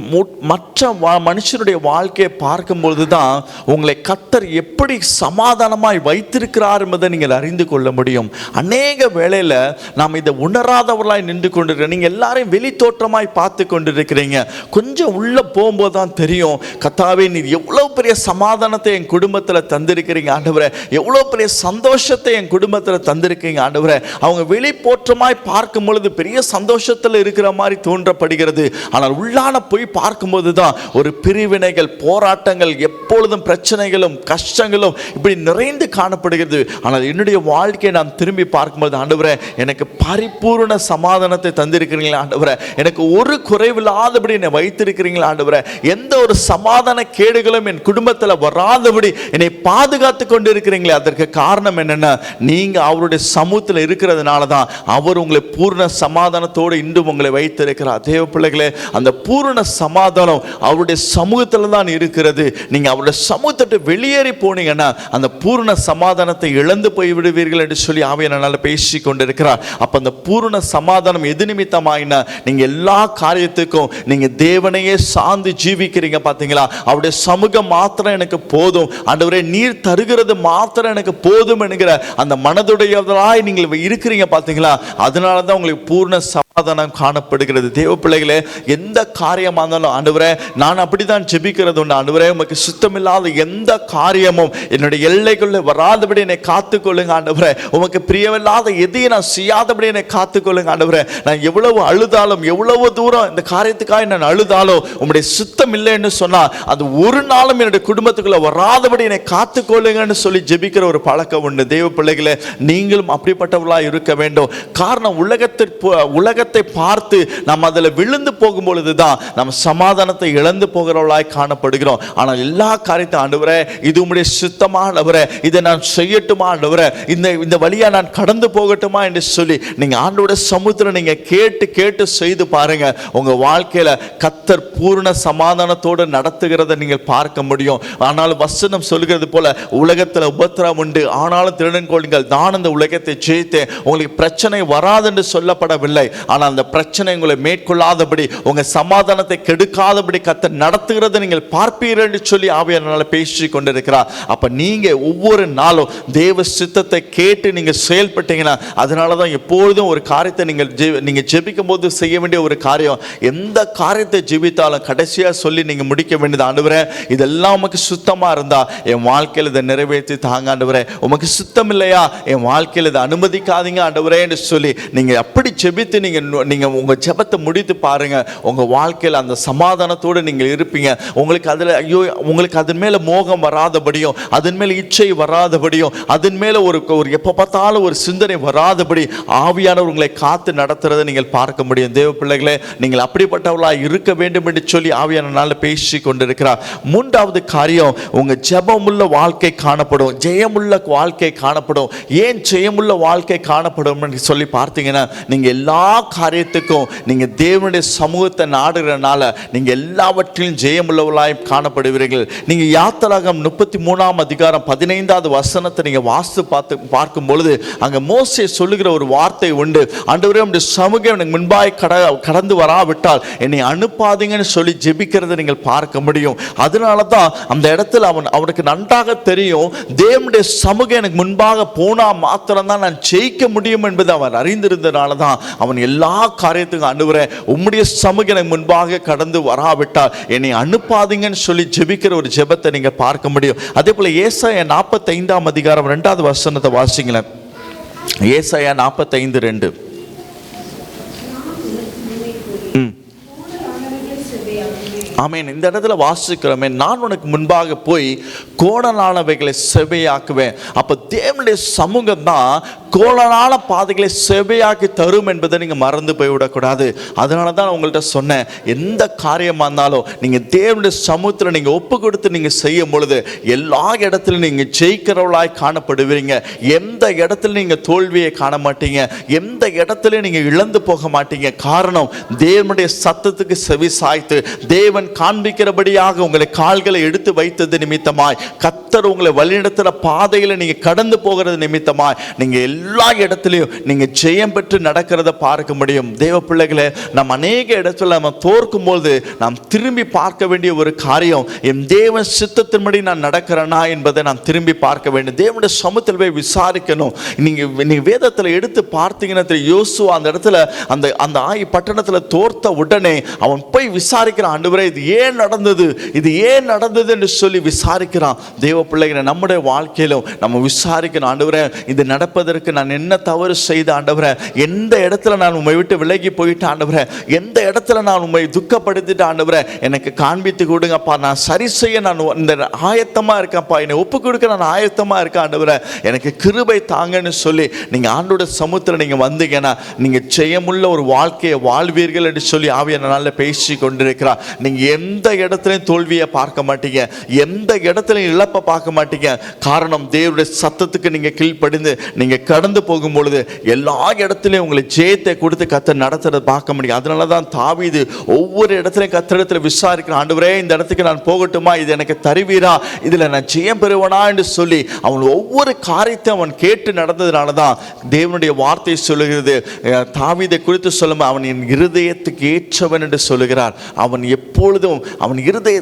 மற்ற மனுஷனுடைய வாழ்க்கையை பார்க்கும்பொழுது தான் உங்களை கர்த்தர் எப்படி சமாதானமாய் வைத்திருக்கிறார் என்பதை நீங்கள் அறிந்து கொள்ள முடியும். அநேக வேளையில் நாம் இதை உணராதவர்களாய் நின்று கொண்டிருக்கிறோம். நீங்கள் எல்லாரையும் வெளி தோற்றமாய் பார்த்து கொண்டிருக்கிறீங்க. கொஞ்சம் உள்ளே போகும்போது தான் தெரியும், கர்த்தாவே நீர் எவ்வளோ பெரிய சமாதானத்தை என் குடும்பத்தில் தந்திருக்கிறீங்க ஆண்டவரே, எவ்வளோ பெரிய சந்தோஷத்தை என் குடும்பத்தில் தந்திருக்கீங்க ஆண்டவரே. அவங்க வெளி தோற்றமாய் பார்க்கும் பொழுது பெரிய சந்தோஷத்தில் இருக்கிற மாதிரி தோன்றப்படுகிறது. ஆனால் உள்ளான போய் பார்க்கும்போது தான் ஒரு பிரிவினைகள், போராட்டங்கள், எப்பொழுதும் பிரச்சனைகளும் கஷ்டங்களும் இப்படி நிறைந்து காணப்படுகிறது. ஆனால் என்னுடைய வாழ்க்கையை நான் திரும்பி பார்க்கும்போது, ஆண்டவரே எனக்கு பரிபூர்ண சமாதானத்தை தந்திருக்கிறீங்களா ஆண்டவரே, எனக்கு ஒரு குறைவில்லாதபடி என்னை வைத்திருக்கிறீங்களா ஆண்டவரே, எந்த ஒரு சமாதான கேடுகளும் என் குடும்பத்தில் வராதபடி என்னை பாதுகாத்து கொண்டு இருக்கிறீங்களே, அதற்கு காரணம் என்னன்னா, நீங்க அவருடைய சமூகத்தில் இருக்கிறதுனால தான் அவர் உங்களை பூர்ண சமாதானத்தோடு இன்றும் உங்களை வைத்திருக்கிறார். தேவ பிள்ளைகளே, அந்த பூரண சமாதானம் அவருடைய சமூகத்தில் தான் இருக்கிறது. நீங்க அவருடைய சமூகத்தை வெளியேறி போனீங்கன்னா அந்த பூரண சமாதானத்தை இழந்து போய் விடுவீர்கள் என்று சொல்லி ஆவியானவர் பேசி கொண்டிருக்கிறார். அப்ப அந்த பூரண சமாதானம் எது நிமித்தமாயினா, நீங்க எல்லா காரியத்துக்கும் நீங்க தேவனையே சார்ந்து ஜீவிக்கிறீங்க பாத்தீங்களா. அவருடைய சமூகம் மாத்திரம் எனக்கு போதும் ஆண்டவரே, நீர் தருகிறது மாத்திரம் எனக்கு போதும் என்கிற அந்த மனதுடையவர்களாய் நீங்கள் இருக்கிறீங்க பாத்தீங்களா. அதனால தான் உங்களுக்கு பூர்ண சமாதானம் காணப்படுகிறது. தேவ பிள்ளைகளே, எந்த காரியமாக இருந்தாலும் ஆண்டவரே நான் அப்படிதான் ஜெபிக்கிறது உண்டு. ஆண்டவரே உமக்கு சுத்தமில்லாத எந்த காரியமும் என்னுடைய எல்லைக்குள்ளே வராதபடி என்னை காத்துக்கொள்ளுங்க ஆண்டவரே. உமக்கு பிரியமில்லாத எதையும் நான் செய்யாதபடி என்னை காத்துக்கொள்ளுங்க ஆண்டவரே. நான் எவ்வளவு அழுதாலும், எவ்வளவு தூரம் இந்த காரியத்துக்காக நான் அழுதாலும் உம்முடைய சுத்தம் இல்லைன்னு சொன்னா அது ஒரு நாளும் என்னுடைய குடும்பத்துக்குள்ள வராதபடி என்னை காத்துக்கொள்ளுங்கன்னு சொல்லி ஜெபிக்கிற ஒரு பழக்கம் உண்டு. தேவ பிள்ளைகளே, நீங்களும் அப்படிப்பட்டவர்களாக இருக்க வேண்டும். காரணம், உலகத்தை பார்த்து நாம் அதில் விழுந்து போகும் பொழுது தான் நம்ம சமாதானத்தை இழந்து போகிறவர்களாய் காணப்படுகிறோம். ஆனால் எல்லா காரியத்தையும் ஆண்டவரே, இது உம்முடைய சுத்தமா ஆண்டவரே, இதை நான் செய்யட்டுமா ஆண்டவரே, இந்த வழியா நான் கடந்து போகட்டுமா என்று சொல்லி நீங்க ஆண்டவருடைய சமூகத்தில் நீங்க கேட்டு செய்து பாருங்க. உங்க வாழ்க்கையில கர்த்தர் பூர்ண சமாதானத்தோடு நடத்துகிறத நீங்கள் பார்க்க முடியும். ஆனால் வசனம் சொல்கிறது போல, உலகத்தில் உபத்திரம் உண்டு, ஆனாலும் திருடன் கொள்ளுங்கள், நான் இந்த உலகத்தை ஜெயித்தேன். உங்களுக்கு பிரச்சனை வராது என்று சொல்லப்படவில்லை. ஆனால் அந்த பிரச்சனை உங்களை மேற்கொள்ளாதபடி, உங்க சமாதானத்தை கெடுக்காதபடி கர்த்தர் நடத்துகிறதை நீங்கள் பார்ப்பீர்கள் என்று சொல்லி ஆவியானவர் பேசி கொண்டிருக்கிறார். அப்ப நீங்க ஒவ்வொரு நாளும் தேவ சித்தத்தை கேட்டு நீங்க செயல்பட்டீங்கன்னா, அதனால தான் எப்பொழுதும் ஒரு காரியத்தை நீங்க ஜெபிக்கும் போது செய்ய வேண்டிய ஒரு காரியம், எந்த காரியத்தை ஜெபித்தாலும் கடைசியா சொல்லி நீங்க முடிக்க வேண்டியது, ஆண்டவரே இதெல்லாம் உமக்கு சுத்தமா இருந்தா என் வாழ்க்கையில் இதை நிறைவேற்றி தாங்க ஆண்டவரே, உமக்கு சுத்தம் இல்லையா என் வாழ்க்கையில் இதை அனுமதிக்காதீங்க ஆண்டவரே என்று சொல்லி நீங்க அப்படி ஜெபித்து நீங்க உங்க ஜெபத்தை முடித்து பாருங்க. உங்க வாழ்க்கையில் அந்த சமாதானத்தோடு நீங்கள் இருப்பீங்க. உங்களுக்கு அதன் மேல மோகம் வராதபடியும், அதன் மேல இச்சை வராதபடியும், அதன் மேல ஒரு எப்ப பார்த்தாலும் ஒரு சிந்தனை வராதபடி ஆவியானவர் உங்களை காத்து நடத்துறதை நீங்கள் பார்க்க முடியும். தேவ பிள்ளைகளே, நீங்கள் அப்படிப்பட்டவர்களாக இருக்க வேண்டும் என்று சொல்லி ஆவியானவர் பேசி கொண்டிருக்கிறார். மூன்றாவது காரியம், உங்க ஜெபமுள்ள வாழ்க்கை காணப்படும், ஜெயமுள்ள வாழ்க்கை காணப்படும். ஏன் ஜெயமுள்ள வாழ்க்கை காணப்படும் என்று சொல்லி பார்த்தீங்கன்னா, நீங்க எல்லா காரியத்துக்கும் நீங்க தேவனுடைய சமூகத்தை நாடுகிறனால நீங்க எல்லாவற்றிலும் ஜெயமுள்ளவர்களாய் காணப்படுவீர்கள். நீங்க யாத்திராகமம் 33ஆம் அதிகாரம் 15வது வசனத்தை நீங்க வாசித்து பார்க்கும் பொழுது அங்க மோசே சொல்லுகிற ஒரு வார்த்தை உண்டு. ஆண்டவரே உம்முடைய சமூகம் எனக்கு முன்பாய் கடந்து வராவிட்டால் என்னை அனுப்பாதீங்கன்னு சொல்லி ஜெபிக்கிறதை நீங்கள் பார்க்க முடியும். அதனால தான் அந்த இடத்துல அவனுக்கு நன்றாக தெரியும், தேவனுடைய சமூகம் எனக்கு முன்பாக போனா மாத்திரம் தான் நான் ஜெயிக்க முடியும் என்பதை அவன் அறிந்திருந்தனால தான் அவன் எல்லா காரியத்துக்கும், ஆண்டவரே உம்முடைய சமூகம் எனக்கு முன்பாக கடந்து வராவிட்டால் என்னை அனுப்பாதீங்கன்னு சொல்லி ஜெபிக்கிற ஒரு ஜெபத்தை நீங்க பார்க்க முடியும். அதே போல ஏசாயா 45ஆம் அதிகாரம் 2வது வசனத்தை வாசிங்களேன். ஏசாயா 45:2. ஆமேன். இந்த இடத்துல வாசிக்கிறோமே, நான் உனக்கு முன்பாக போய் கோணலானவைகளை செவையாக்குவேன். அப்ப தேவனுடைய சமூகம் தான் கோணலான பாதைகளை செவையாக்கி தரும் என்பதை நீங்க மறந்து போய்விடக்கூடாது. அதனால தான் உங்கள்கிட்ட சொன்னேன், எந்த காரியமா இருந்தாலும் நீங்க தேவனுடைய சமூகத்தில் நீங்க ஒப்பு கொடுத்து நீங்க செய்யும் பொழுது எல்லா இடத்துலையும் நீங்க ஜெயிக்கிறவளாய் காணப்படுவீங்க. எந்த இடத்துல நீங்க தோல்வியை காண மாட்டீங்க, எந்த இடத்துல நீங்க இழந்து போக மாட்டீங்க. காரணம், தேவனுடைய சத்தத்துக்கு செவி சாய்த்து தேவன் தேவன் காண்பிக்கிறபடியாக உங்களை கால்களை எடுத்து வைத்தது நிமித்தமாய், கர்த்தர் உங்களை வழிநடத்துகிற பாதையில நீங்க கடந்து போகிறது நிமித்தமாய், நீங்க எல்லா இடத்துலையும் நீங்க ஜெயம் பெற்று நடக்கிறத பார்க்க முடியும். தேவ பிள்ளைகளே, நம்ம அநேக இடத்துல நம்ம தோற்கும் போது நாம் திரும்பி பார்க்க வேண்டிய ஒரு காரியம், என் தேவன் சித்தத்தின்படி நான் நடக்கிறேனா என்பதை நாம் திரும்பி பார்க்க வேண்டும். தேவனுடைய சமூகத்தில் போய் விசாரிக்கணும். நீங்க வேதத்தில் எடுத்து பார்த்தீங்கன்னா யோசுவா அந்த இடத்துல அந்த ஆயி பட்டணத்தில் தோர்த்த உடனே அவன் போய் விசாரிக்கிறான், ஆண்டவரே இது ஏன் நடந்தது, இது ஏன் நடந்தது என்று சொல்லி விசாரிக்கிறான். தேவ பிள்ளைகளை, நம்முடைய வாழ்க்கையிலும் நம்ம விசாரிக்கணும். ஆண்டவரே இது நடப்பதற்கு நான் என்ன தவறு செய்த ஆண்டவரே, எந்த இடத்துல நான் உம்மை விட்டு விலகி போயிட்டேன் ஆண்டவரே, எந்த இடத்துல நான் உம்மை துக்கப்படுத்திட்டு ஆண்டவரே எனக்கு காண்பித்து கொடுங்கப்பா, நான் சரி செய்ய நான் இந்த ஆயத்தமா இருக்கேன்ப்பா, என்னை ஒப்பு கொடுக்க நான் ஆயத்தமா இருக்கேன் ஆண்டவரே, எனக்கு கிருபை தாங்கன்னு சொல்லி நீங்க ஆண்டோட சமூகத்தில் நீங்க வந்தீங்கன்னா நீங்க ஜெயமுள்ள ஒரு வாழ்க்கையை வாழ்வீர்கள் என்று சொல்லி ஆவியானவரால் பேசி கொண்டிருக்கிறார். நீங்க எந்த இடத்துலையும் தோல்வியை பார்க்க மாட்டீங்க, எந்த இடத்துலையும் இழப்பை பார்க்க மாட்டீங்க. காரணம், தேவனுடைய சத்தத்துக்கு நீங்க கீழ்ப்படிந்து நீங்க கடந்து போகும் பொழுது எல்லா இடத்துலையும் உங்களை ஜெயத்தை கொடுத்து கர்த்தர் நடத்துறதை பார்க்க முடியும். அதனாலதான் தாவீது ஒவ்வொரு இடத்துலையும் கர்த்தரிடத்தில் விசாரிக்கிறான், ஆண்டவரே இந்த இடத்துக்கு நான் போகட்டுமா, இது எனக்கு தருவீரா, இதுல நான் ஜெயம் பெறுவனா என்று சொல்லி அவன் ஒவ்வொரு காரியத்தை அவன் கேட்டு நடந்ததுனாலதான் தேவனுடைய வார்த்தை சொல்லுகிறது. தாவீதை குறித்து சொல்லும், அவன் என் இருதயத்துக்கு ஏற்றவன் என்று சொல்லுகிறார். அவன் எப்பொழுதும் அவன் இருதய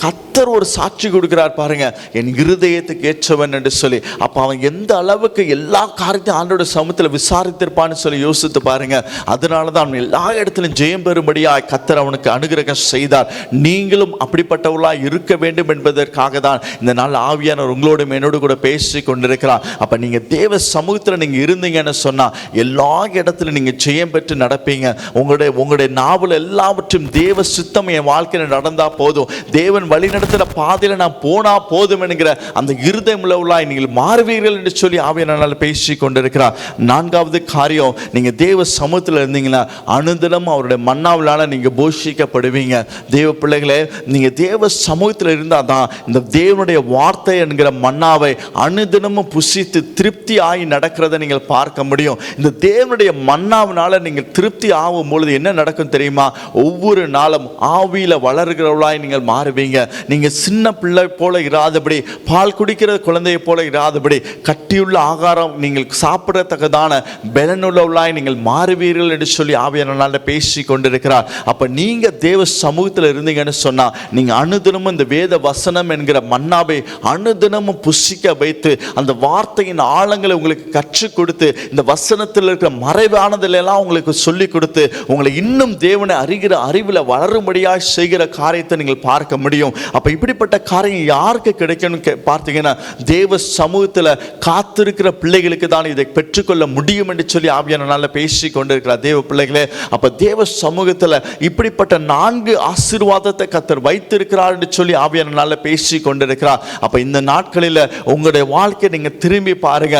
கர்த்தர் ஒரு சாட்சி கொடுக்கிறார் பாருங்க, என் இருதயத்துக்கு ஏற்றவன் என்று சொல்லி. அப்ப அவன் எந்த அளவுக்கு எல்லா காரியத்தையும் ஆண்டோட சமூகத்தில் விசாரித்திருப்பான்னு சொல்லி யோசித்து பாருங்க. அதனாலதான் அவன் எல்லா இடத்திலும் ஜெயம் பெறும்படியாய் கர்த்தர் அவனுக்கு அனுகிரகம் செய்தார். நீங்களும் அப்படிப்பட்டவர்களாய் இருக்க வேண்டும் என்பதற்காக தான் இந்த நாள் ஆவியானவர் உங்களோடு என்னோடு கூட பேசி கொண்டிருக்கிறார். அப்ப நீங்க தேவ சமூகத்தில் நீங்க இருந்தீங்கன்னு சொன்னா எல்லா இடத்துல நீங்க ஜெயம் பெற்று நடப்பீங்க. உங்களுடைய நாவல் எல்லாவற்றும் தேவ சித்தம் என் வாழ்க்கையில் நடந்தா போதும், தேவன் வழி நடத்துகிற பாதையில நான் போனா போதும் என்கிற அந்த இருதயம் உள்ளவர்களாய் நீங்கள் மாறுவீர்கள் என்று சொல்லி ஆவியானவரால் பேசி கொண்டிருக்கிறார். நான்காவது காரியம், நீங்க தேவ சமூகத்தில் இருந்தீங்கன்னா அனுதினம் அவருடைய மன்னாவிலால நீங்க போஷிக்கப்படுவீங்க. தேவ பிள்ளைகளே, நீங்க தேவ சமூகத்தில் இருந்தால் தான் இந்த தேவனுடைய வார்த்தை என்கிற மன்னாவை அனுதினமும் புசித்து திருப்தி ஆகி நடக்கிறத நீங்கள் பார்க்க முடியும். இந்த தேவனுடைய மன்னாவினால நீங்கள் திருப்தி ஆகும் பொழுது என்ன நடக்கும் தெரியுமா? ஒவ்வொரு நாளும் ஆவியில வளர்கிறவளாய் நீங்கள் மாறுவீங்க. நீங்க சின்ன பிள்ளை போல இராதபடி, பால் குடிக்கிற குழந்தையை போல இராதபடி, கட்டியுள்ள ஆகாரம் நீங்கள் சாப்பிடத்தக்கதான பலனுள்ளவளாய் நீங்கள் மாறுவீர்கள் என்று சொல்லி ஆவியானவரால் பேசி கொண்டிருக்கிறார். அப்ப நீங்க தேவ சமூகத்தில் இருந்தீங்கன்னு சொன்னா நீங்க அனுதினமும் இந்த வேத வசனம் என்கிற மன்னாவை அனுதினமும் புசிக்க வைத்து அந்த வார்த்தையின் ஆழங்களை உங்களுக்கு கற்றுக் கொடுத்து இந்த வசனத்தில் இருக்கிற மறைவானதெல்லாம் உங்களுக்கு சொல்லி கொடுத்து உங்களை இன்னும் தேவனை அறிகிற அறிவில் வளரும்படியாக செய்கிற காரியத்தை நீங்கள் பார்க்க முடியும். அப்ப இப்படிப்பட்ட காரியம் யாருக்கு கிடைக்கணும் பார்த்தீங்கன்னா தேவ சமூகத்தில் காத்திருக்கிற பிள்ளைகளுக்கு தான் இதை பெற்றுக்கொள்ள முடியும் என்று சொல்லி ஆவியானவரால் பேசி கொண்டிருக்கிறார். தேவ பிள்ளைகளே, அப்ப தேவ சமூகத்தில் இப்படிப்பட்ட 4 ஆசீர்வாதத்தை கர்த்தர் வைத்திருக்கிறார் என்று சொல்லி ஆவியானவரால் பேசி கொண்டிருக்கிறார். அப்ப இந்த நாட்களில் உங்களுடைய வாழ்க்கையை நீங்க திரும்பி பாருங்க.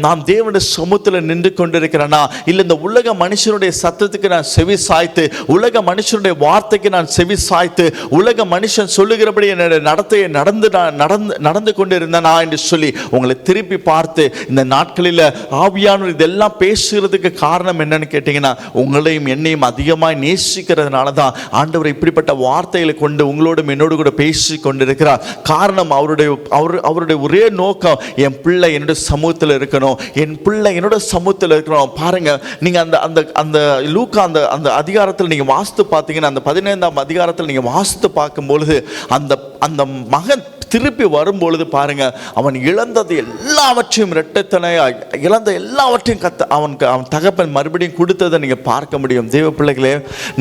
நான் தேவனுடைய சமூகத்தில் நின்று கொண்டிருக்கிறேனா, இல்லை இந்த உலக மனுஷனுடைய சத்தத்துக்கு நான் செவி சாய்த்து, உலக மனுஷனுடைய வார்த்தைக்கு நான் செவி சாய்த்து, உலக மனுஷன் சொல்லுகிறபடி என்னுடைய நடத்தையை நடந்து கொண்டிருந்தனா என்று சொல்லி உங்களை திருப்பி பார்த்து இந்த நாட்களில் ஆவியானவர் இதெல்லாம் பேசுகிறதுக்கு காரணம் என்னன்னு கேட்டீங்கன்னா, உங்களையும் என்னையும் அதிகமாய் நேசிக்கிறதுனால தான் ஆண்டவர் இப்படிப்பட்ட வார்த்தைகளை கொண்டு உங்களோடும் என்னோடு கூட பேசி கொண்டிருக்கிறார். காரணம், அவருடைய ஒரே நோக்கம், என் பிள்ளை என்னுடைய சமூகத்தில் இருக்கணும், என் பிள்ளை என்னோட சமூகத்தில் இருக்கணும். பாருங்க, நீங்க அந்த லூக்கா அந்த அதிகாரத்தில் நீங்க வாசித்து பார்த்தீங்கன்னா, அந்த 15ஆம் அதிகாரத்தில் நீங்க வாசித்து பார்க்கும்பொழுது அந்த மகன் திருப்பி வரும்பொழுது பாருங்க, அவன் இழந்தது எல்லாவற்றையும் இரட்டைத்தனையாய் இழந்த எல்லாவற்றையும் அவன் தகப்பன் மறுபடியும் கொடுத்ததை நீங்க பார்க்க முடியும். தேவ பிள்ளைகளே,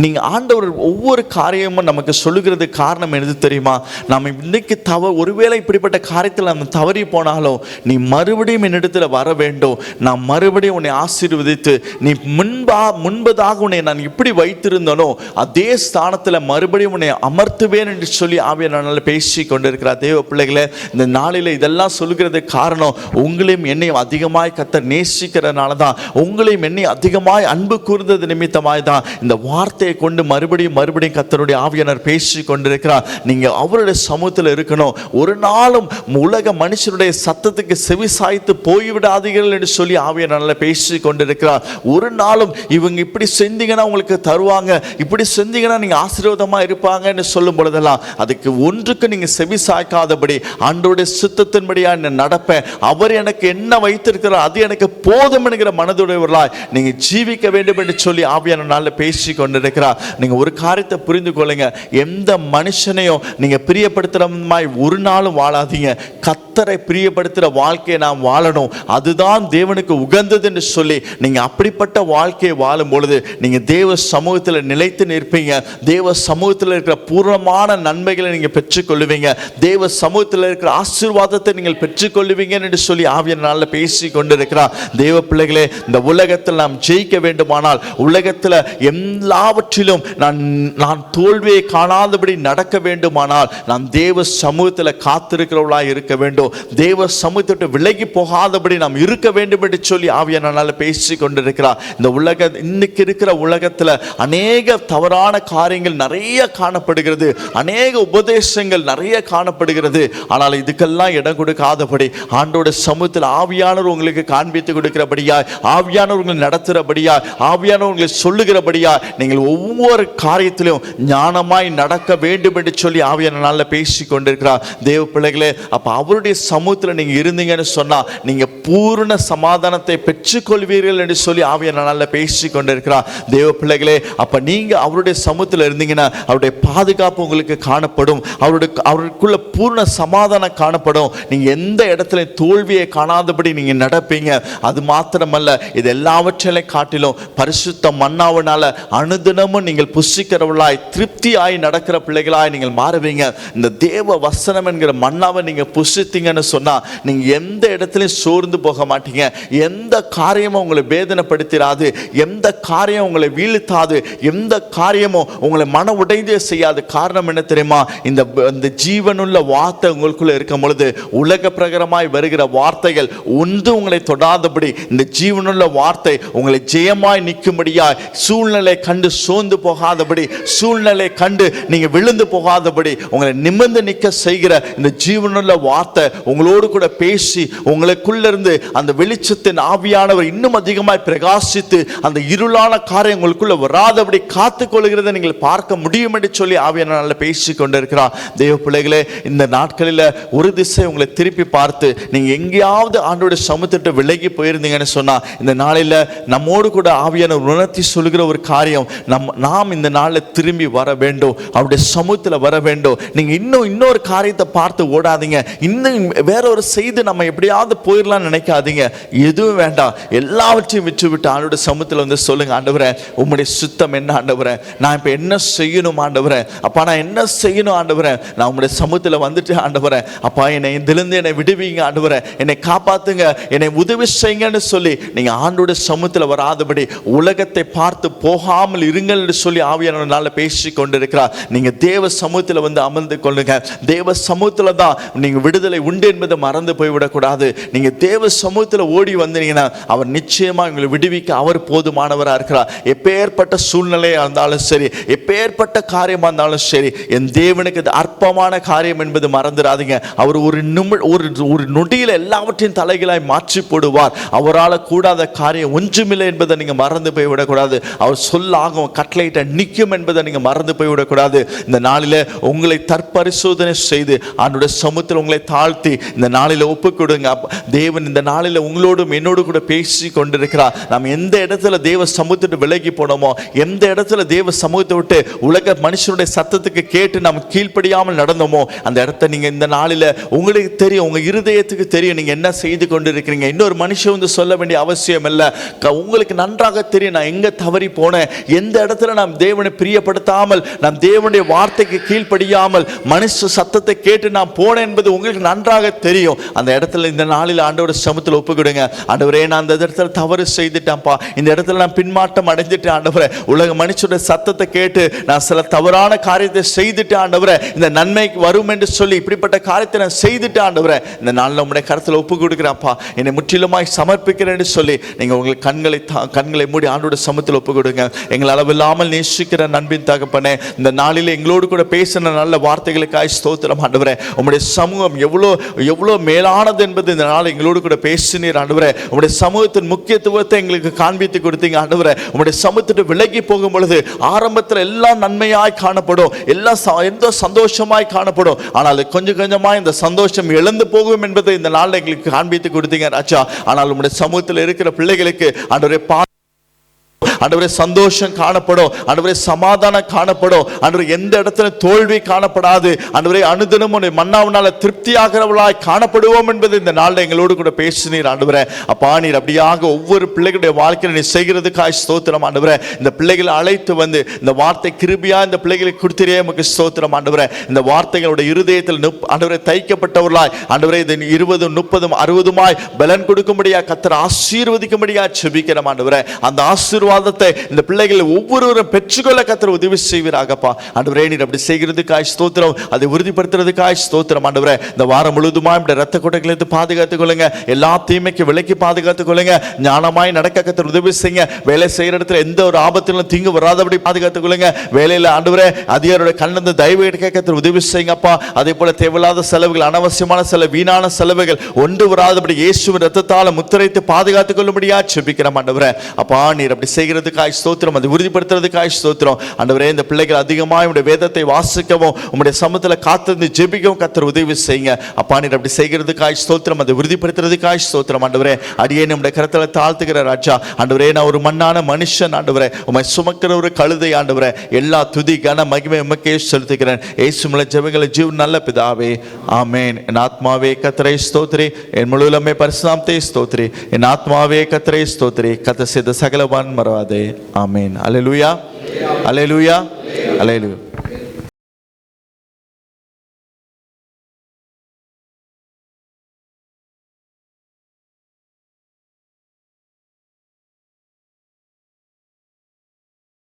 நீங்க ஆண்டவர் ஒவ்வொரு காரியமும் நமக்கு சொல்லுகிறது காரணம் எது தெரியுமா? நம்ம இன்னைக்கு ஒருவேளை இப்படிப்பட்ட காரியத்தில் நம்ம தவறி போனாலும் நீ மறுபடியும் என்னிடத்தில் வர வேண்டும், நான் மறுபடியும் உன்னை ஆசீர்வதித்து நீ முன்பதாக உன்னை நான் இப்படி வைத்திருந்தனோ அதே ஸ்தானத்தில் மறுபடியும் உன்னை அமர்த்துவேன் என்று சொல்லி ஆவியானவரால் பேசி கொண்டிருக்கிறார். தேவ தேவ பிள்ளைகளே, இந்த நாளில் இதெல்லாம் சொல்கிறதுக்கு காரணம் உங்களையும் என்னையும் அதிகமாய் கர்த்தர் நேசிக்கிறதுனால தான், உங்களையும் என்னையும் அதிகமாய் அன்பு கூர்ந்தது நிமித்தமாய் தான் இந்த வார்த்தையை கொண்டு மறுபடியும் கர்த்தருடைய ஆவியானவர் பேசி கொண்டிருக்கிறார். நீங்க அவருடைய சமூகத்தில் இருக்கணும். ஒரு நாளும் உலக மனுஷனுடைய சத்தத்துக்கு செவி சாய்த்து போய்விடாதீர்கள் என்று சொல்லி ஆவியானவர் பேசி கொண்டிருக்கிறார். ஒரு நாளும் இவங்க இப்படி செஞ்சீங்கன்னா உங்களுக்கு தருவாங்க, இப்படி செஞ்சீங்கன்னா நீங்க ஆசீர்வாதமா இருப்பாங்கன்னு சொல்லும் பொழுதெல்லாம் அதுக்கு ஒன்றுக்கு நீங்க செவி சாய்க்காதபடி ஆண்டவருடைய சித்தத்தின்படியா நடப்பேன், அவர் எனக்கு என்ன வைத்திருக்கிறார் அது எனக்கு போதும் என்கிற மனதுடையவர்களாய் நீங்க ஜீவிக்க வேண்டும் என்று சொல்லி ஆவியானவர் பேசி கொண்டிருக்கிறார். நீங்க ஒரு காரியத்தை புரிந்து கொள்ளுங்க, எந்த மனுஷனையும் நீங்க பிரியப்படுத்துற மாதிரி ஒரு நாளும் வாழாதீங்க. கர்த்தரை பிரியப்படுத்துகிற வாழ்க்கையை நாம் வாழணும், அதுதான் தேவனுக்கு உகந்தது என்று சொல்லி நீங்க அப்படிப்பட்ட வாழ்க்கையை வாழும் பொழுது நீங்க தேவ சமூகத்தில் நிலைத்து நிற்பீங்க. தேவ சமூகத்தில் இருக்கிற பூர்ணமான நன்மைகளை நீங்க பெற்றுக்கொள்ளுவீங்க. தேவ சமூகத்தில் இருக்கிற ஆசீர்வாதத்தை நீங்கள் பெற்றுக்கொள்ளுவீங்க என்று சொல்லி ஆவியானவர் பேசி கொண்டிருக்கிறார். தேவ பிள்ளைகளே, இந்த உலகத்தில் நாம் ஜெயிக்க வேண்டுமானால், உலகத்தில் எல்லாவற்றிலும் நான் தோல்வியை காணாதபடி நடக்க வேண்டுமானால் நாம் தேவ சமூகத்தில் காத்திருக்கிறவர்களாக இருக்க வேண்டும். தேவ சமூகத்தை விலகி போகாதபடி நாம் இருக்க வேண்டும் என்று சொல்லி ஆவியானவர் பேசி கொண்டிருக்கிறார். இந்த இன்னைக்கு இருக்கிற உலகத்தில் அநேக தவறான காரியங்கள் நிறைய காணப்படுகிறது, அநேக உபதேசங்கள் நிறைய காணப்படுகிறது. ஆனால் இதுக்கெல்லாம் இடம் கொடுக்காதபடி ஆண்டோட சமூகத்தில் ஆவியானவர் உங்களுக்கு காண்பித்து கொடுக்கிறபடியா, ஆவியானவர் உங்களை நடத்துகிறபடியா, ஆவியானவர் உங்களை சொல்லுகிறபடியா நீங்கள் ஒவ்வொரு காரியத்திலும் ஞானமாய் நடக்க வேண்டும் என்று சொல்லி ஆவியானவர் பேசி கொண்டிருக்கிறார். தேவ பிள்ளைகளே, அப்ப அவருடைய சமூகத்தில் நீங்க இருந்தீங்கன்னு சொன்னா நீங்க பூர்ண சமாதானத்தை பெற்றுக்கொள்வீர்கள் என்று சொல்லி ஆவியானவர் பேசி கொண்டிருக்கிறார். தேவ பிள்ளைகளே, அப்ப நீங்க அவருடைய சமூகத்தில் இருந்தீங்கன்னா அவருடைய பாதுகாப்பு உங்களுக்கு காணப்படும், அவருக்குள்ள பூர்ண சமாதானம் காணப்படும். நீங்க எந்த இடத்துல தோல்வியை காணாதபடி நீங்க நடப்பீங்க. அது மாத்திரமல்ல, இது எல்லாவற்றையும் காட்டிலும் பரிசுத்த மன்னாவினால அனுதினமும் நீங்கள் புசிக்கிறவர்களாய் திருப்தியாய் நடக்கிற பிள்ளைகளாய் நீங்கள் மாறுவீங்க. இந்த தேவ வசனம் என்கிற மன்னாவை நீங்க புசித்தீங்கன்னு சொன்னா நீங்க எந்த இடத்துலையும் சோர்ந்து போக மாட்டீங்க. எந்த காரியமும் உங்களை வேதனைப்படுத்திடாது, எந்த காரியம் உங்களை வீழ்த்தாது, எந்த காரியமும் உங்களை மன உடைந்தே செய்யாது. காரணம் என்ன தெரியுமா? இந்த ஜீவனுள்ள வார்த்தை உங்களுக்குள்ள இருக்கும் பொழுது உலக பிரகாரமாய் வருகிற வார்த்தைகள் ஒன்று உங்களை தொடாதபடி இந்த ஜீவனுள்ள வார்த்தை உங்களை ஜெயமாய் நிற்கும்படியாய், சூழ்நிலை கண்டு சோர்ந்து போகாதபடி, சூழ்நிலை கண்டு நீங்க விழுந்து போகாதபடி உங்களை நிமிர்ந்து நிற்க செய்கிற இந்த ஜீவனுள்ள வார்த்தை உங்களோடு கூட பேசி உங்களுக்குள்ள இருந்து அந்த வெளிச்சத்தின் ஆவியானவர் இன்னும் அதிகமாய் பிரகாசித்து அந்த இருளான காரியம் உங்களுக்குள்ள வராதபடி காத்துக் கொள்கிறதை நீங்கள் பார்க்க முடியும் என்று சொல்லி ஆவியானவர் பேசி கொண்டிருக்கிறார். தேவ பிள்ளைகளே, இந்த நாட்களில் ஒரு திசை உங்களை திருப்பி பார்த்து நீங்க எங்கேயாவது ஆண்டோட சமூகத்திட்டு விலகி போயிருந்தீங்கன்னு சொன்னா இந்த நாளில் நம்மோடு கூட ஆவியானவர் உணர்த்தி சொல்கிற ஒரு காரியம், நாம் இந்த நாளில் திரும்பி வர வேண்டும், அவருடைய சமூகத்தில் வர வேண்டும். நீங்க இன்னொரு காரியத்தை பார்த்து ஓடாதீங்க, இன்னும் வேற ஒரு செய்து நம்ம எப்படியாவது போயிடலாம்னு நினைக்காதீங்க. எதுவும் வேண்டாம், எல்லாவற்றையும் விட்டு விட்டு ஆண்டோட சமூகத்தில் வந்து சொல்லுங்க, ஆண்டவரே உம்முடைய சுத்தம் என்ன ஆண்டவரே, நான் இப்போ என்ன செய்யணும் ஆண்டவரே, அப்பா நான் என்ன செய்யணும் ஆண்டவரே, நான் உம்முடைய சமூகத்தில் வந்துட்டு ஆண்டவரே, அப்பா என்னை இதிலிருந்து என்னை விடுவீங்க ஆண்டவரே, என்னை காப்பாத்துங்க, என்னை உதவி செய்யுங்கன்னு சொல்லி நீங்க ஆண்டோட சமூகத்தில் வராதபடி உலகத்தை பார்த்து போகாமல் இருங்கள் என்று சொல்லி ஆவியானவரால் பேசி கொண்டிருக்கிறார். நீங்க தேவ சமூகத்தில் வந்து அமர்ந்து கொள்ளுங்க. தேவ சமூகத்தில் தான் நீங்க விடுதலை உண்டு என்பதை மறந்து போய்விடக்கூடாது. நீங்க தேவ சமூகத்தில் ஓடி வந்தீங்கன்னா அவர் நிச்சயமா உங்களை விடுவிக்க அவர் போதுமானவராக இருக்கிறார். எப்பேற்பட்ட சூழ்நிலையாக இருந்தாலும் சரி, எப்பேற்பட்ட காரியமாக இருந்தாலும் சரி, என் தேவனுக்கு இது அற்பமான காரியம் என்பது மறந்துடாதீங்க. அவர் ஒரு நொடியில் எல்லாவற்றையும் தலைகளாய் மாற்றி போடுவார். அவரால் கூடாத காரியம் ஒன்றுமில்லை என்பதை நீங்க மறந்து போய்விடக்கூடாது. அவர் சொல்லாகும் கட்டளையிட்ட நிற்கும் என்பதை நீங்க மறந்து போய்விடக்கூடாது. இந்த நாளில் உங்களை தற்பரிசோதனை செய்து ஆண்டோட சமூகத்தில் உங்களை தாழ்த்தி இந்த நாளில் ஒப்பு கொடுங்க. தேவன் இந்த நாளில் உங்களோடும் என்னோடு கூட பேசி கொண்டிருக்கிறார். நாம் எந்த இடத்துல தேவ சமூகத்தை விலகி போனோமோ, எந்த இடத்துல தேவ சமூகத்தை விட்டு உலக மனுஷனுடைய சத்தத்துக்கு கேட்டு நாம் கீழ்ப்படியாமல் நடந்தோமோ அந்த இடத்த நீங்க இந்த நாளில் உங்களுக்கு தெரியும், உங்க இருதயத்துக்கு தெரியும் நீங்க என்ன செய்து கொண்டிருக்கிறீங்க. இன்னொரு மனுஷன் வந்து சொல்ல வேண்டிய அவசியம் இல்லை. உங்களுக்கு நன்றாக தெரியும் நான் எங்க தவறி போனேன், எந்த இடத்துல நாம் தேவனை பிரியப்படுத்தாமல், நாம் தேவனுடைய வார்த்தைக்கு கீழ்ப்படியாமல் மனுஷ சத்தத்தை கேட்டு நாம் போனேன் என்பது உங்களுக்கு நன்றாக தெரியும். அந்த இடத்துல இந்த நாளில் ஆண்டவரோட சமூகத்தில் ஒப்புக்கிடுங்க. ஆண்டவரே, நான் அந்த இடத்துல தவறு செய்துட்டேன்ப்பா, இந்த இடத்துல நான் பின்மாற்றம் அடைஞ்சிட்டேன் ஆண்டவரே, உலக மனுஷனுடைய சத்தத்தை கேட்டு நான் சில தவறான காரியத்தை செய்துட்டேன் ஆண்டவரே, இந்த நன்மைக்கு வரும் என்று சொல்லி சொல்லி இப்படிப்பட்ட காரியத்தை நான் செய்துட்டு ஆண்டவரே இந்த நாளில் உங்களுடைய கருத்தில் ஒப்பு கொடுக்குறேன்ப்பா, என்னை முற்றிலுமாய் சமர்ப்பிக்கிறேன்னு சொல்லி நீங்கள் உங்கள் கண்களை மூடி ஆண்டோட சமூகத்தில் ஒப்பு கொடுங்க. எங்களை அளவில்லாமல் நேசிக்கிற நண்பின் தகப்பனே, இந்த நாளில் எங்களோடு கூட பேசின நல்ல வார்த்தைகளுக்காய் ஸ்தோத்திரம் ஆண்டவரே. உங்களுடைய சமூகம் எவ்வளோ மேலானது என்பது இந்த நாள் எங்களோடு கூட பேசினீர் ஆண்டவரே. உங்களுடைய சமூகத்தின் முக்கியத்துவத்தை எங்களுக்கு காண்பித்து கொடுத்தீங்க ஆண்டவரே. உங்களுடைய சமூகத்திட்டு விலகி போகும் பொழுது ஆரம்பத்தில் எல்லாம் நன்மையாய் காணப்படும், எல்லாம் எந்த சந்தோஷமாய் காணப்படும், ஆனால் கொஞ்சம் கொஞ்சமாய் இந்த சந்தோஷம் இழந்து போகும் என்பதை இந்த நாளில் எங்களுக்கு காண்பித்து கொடுத்தீங்க ராஜா. ஆனால் உங்களுடைய சமூகத்தில் இருக்கிற பிள்ளைகளுக்கு ஆண்டவரே ஆண்டவரே சந்தோஷம் காணப்படும், ஆண்டவரே சமாதானம் காணப்படும், ஆண்டவரே எந்த இடத்துல தோல்வி காணப்படாது, ஆண்டவரே அனுதினம் உன்னுடைய மன்னாவினால திருப்தியாகிறவளாய் காணப்படுவோம் என்பது இந்த நாளில் எங்களோடு கூட பேசினீர் ஆண்டவரே. அப்பா நீர் அப்படியாக ஒவ்வொரு பிள்ளைகளுடைய வாழ்க்கையில் நீ செய்கிறதுக்காய் ஸ்தோத்திரம் ஆண்டவரே. இந்த பிள்ளைகளை அழைத்து வந்து இந்த வார்த்தை கிருபியா இந்த பிள்ளைகளுக்கு கொடுத்திரே உமக்கு ஸ்தோத்திரம் ஆண்டவரே. இந்த வார்த்தைகளுடைய இருதயத்தில் ஆண்டவரே தைக்கப்பட்டவர்களாய் ஆண்டவரே இது 20, 30, 60 பலன் கொடுக்கும்படியா கர்த்தர் ஆசீர்வதிக்கும்படியா செபிக்கிறோம் ஆண்டவரே. அந்த ஆசீர்வாதத்தை இந்த பிள்ளைகள் ஒவ்வொருவரும் பெற்றுக்கொள்ள கர்த்தர் உதவி செய்வீராகப்பா ஆண்டவரே. நீர் அப்படி செய்கிறதுக்காய் ஸ்தோத்திரம், அதை உறுதிப்படுத்துறதுக்காய் ஸ்தோத்திரம் ஆண்டவரே. இந்த வாரம் முழுவதுமா இந்த ரத்த கொட்டைகளிலிருந்து பாதுகாத்துக் கொள்ளுங்க, எல்லா தீமைக்கு விலக்கி பாதுகாத்துக் கொள்ளுங்க, ஞானமாய் நடக்க கர்த்தர் உதவி செய்யுங்க. வேலை செய்யற இடத்துல எந்த ஒரு ஆபத்திலும் தீங்கு வராதபடி பாதுகாத்துக் கொள்ளுங்க. வேலையில ஆண்டவரே அதிகாரியோட கண்ணிலிருந்து தயவு எடுக்க கர்த்தர் உதவி செய்யுங்கப்பா. அதே போல தேவையில்லாத செலவுகள், அனாவசியமான செலவு, வீணான செலவுகள் ஒன்று வராதபடி இயேசுவின் ரத்தத்தால் முத்திரைத்து பாதுகாத்துக் கொள்ளும்படியா செபிக்கிறோம் ஆண்டவரே. அப்பா நீர் அப்படி செய்கிறதுக்காய் ஸ்தோத்திரம், அதை உறுதிப்படுத்துறதுக்காய் ஸ்தோத்திரம் ஆண்டவரே. இந்த பிள்ளைகள் அதிகமாக உங்களுடைய வேதத்தை வாசிக்கவும் உங்களுடைய சமூகத்தில் காத்திருந்து ஜெபிக்கவும் கர்த்தர் உதவி செய்யுங்க. அப்பா நீர் அப்படி செய்கிறதுக்காய் ஸ்தோத்திரம், அதை உறுதிப்படுத்துறதுக்காய் ஸ்தோத்திரம் ஆண்டவரே. அடியே நம்முடைய கரத்தில் தாழ்த்துகிற ராஜா ஆண்டவரே. நான் ஒரு மண்ணான மனுஷன் ஆண்டவரே, உம்மை சுமக்கிற ஒரு கழுதை ஆண்டவரே. எல்லா துதி கன மகிமை உமக்கே செலுத்துகிறேன். இயேசுவின் ஜெபங்களை ஜீவன் நல்ல பிதாவே, ஆமென். என் ஆத்மாவே கர்த்தரை ஸ்தோத்திரி, என் முழுவதுமே பரிசுத்தத்தை ஸ்தோத்திரி. என் ஆத்மாவே கர்த்தரை ஸ்தோத்திரி, கர்த்தர் செய்த சகலவான் மறவாதே. ஆமென். அல்லேலூயா, அல்லேலூயா, அல்லேலூயா.